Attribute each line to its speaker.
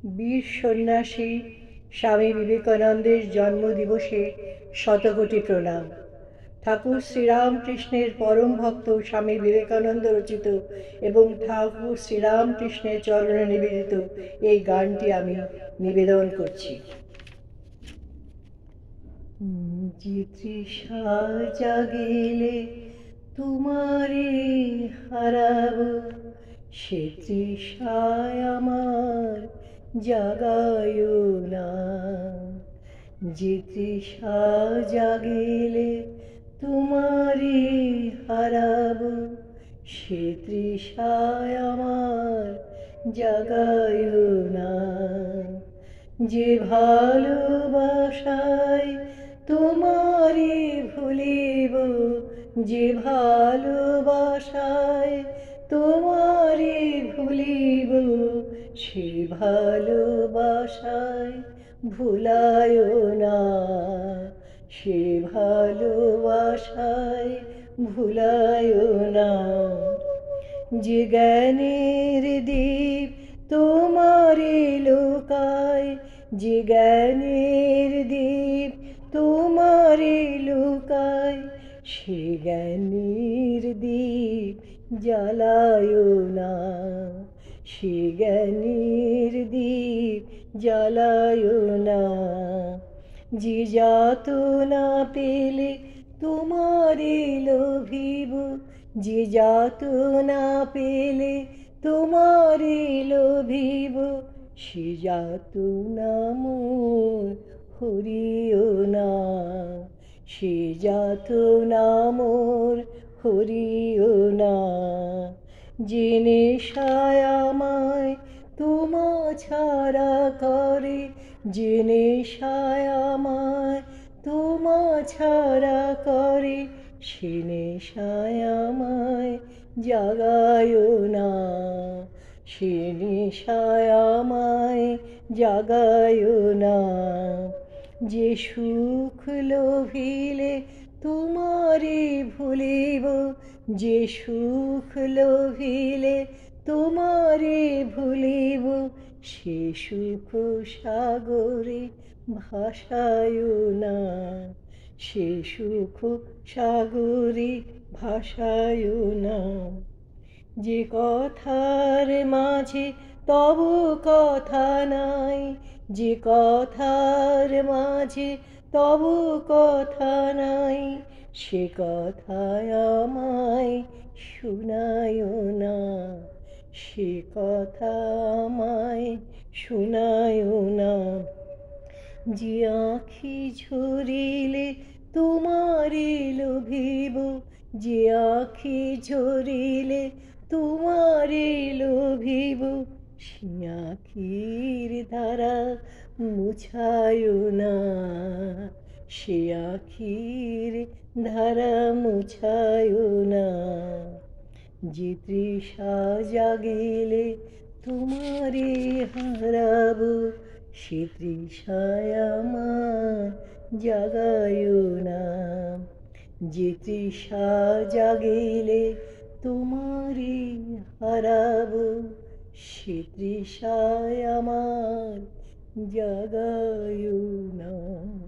Speaker 1: বীর সন্ন্যাসী স্বামী বিবেকানন্দের জন্মদিবসে শতকোটি প্রণাম। ঠাকুর শ্রীরামকৃষ্ণের পরম ভক্ত স্বামী বিবেকানন্দ রচিত এবং ঠাকুর শ্রীরামকৃষ্ণের চরণে নিবেদিত এই গানটি আমি নিবেদন করছি। যে তৃষা জাগিলে তোমারে হারাব, সে তৃষায় আমার জাগায় না। যে তৃষা জাগিলে তোমারে হারাব, সে তৃষায় আমার জাগায় না। যে ভালোবাসায় তোমারে ভুলিব, যে ভালোবাসায় তোমারে ভুলিব, সে ভালোবাসায় ভুলায় না। সে ভালোবাসায় ভুলায় না। যে জ্ঞানের দীপ তোমারে লোকায়, যে জ্ঞানের দীপ তোমারে লোকায়, সে জ্ঞানের দীপ জ্বালায় না। সে জ্ঞানের দীপ জ্বালায় না। যে যাতনা পেলে তোমারে লোভিব, যে যাতনা পেলে তোমারে লোভিব, সে যাতনা মোর হরিও না। সে যাতনা মোর হরিও না। যে নেশায় আমায় তোমা ছাড়া করে, যে নেশায় আমায় তোমা ছাড়া করে, সে নেশায় আমায় জাগায় না। সে নেশায় আমায় জাগায় না। যে সুখ লোভিলে তোমারে ভুলিব, যে সুখ লোভিলে তোমারে ভুলিব, সে সুখ সাগরে ভাসায় না। সে সুখ সাগরে ভাসায় না। যে কথার মাঝে তব কথা নাই, যে কথার মাঝে তব কথা নাই, সে কথায় আমায় শোনায় না। সে কথা আমায় শোনায় না। যে আঁখি ঝরিলে তোমারে লোভিব, যে আঁখি ঝরিলে তোমারে লোভিব, সে আঁখির ধারা মুছায় না। সে আঁখির ধারা মুছায় না। যে তৃষা জাগিলে তোমারে হারাব, সে তৃষায় আমার জাগায় না। যে তৃষা জাগিলে তোমারে হারাব, সে তৃষায় আমার জাগায় না।